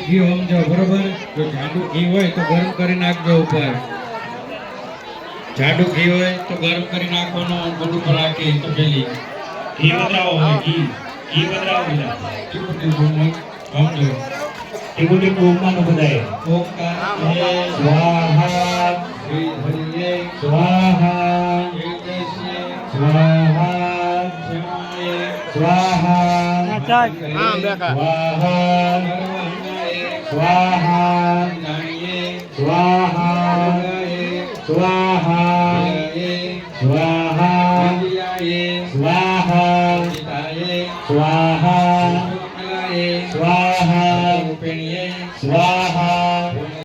ઘી સમજો બરોબર. જો જાડું ઘી હોય તો ગરમ કરી નાખજો ઉપર. જાડું ઘી હોય તો ગરમ કરી નાખવાનું બધું ઉપર રાખી તો પેલી ઘી વધાવો હોય ઘી વધાવો સમજો. ટીપુ ટીપુ ઓમનો બધાય. ઓમકાર સ્વાહા હરિયે સ્વાહા સ્વાહા સ્વાહા સ્વાહા સ્વાહા સ્વાહા સ્વાહા સ્વાહા સ્વાહા સ્વાહા સ્વાહા સ્વાહા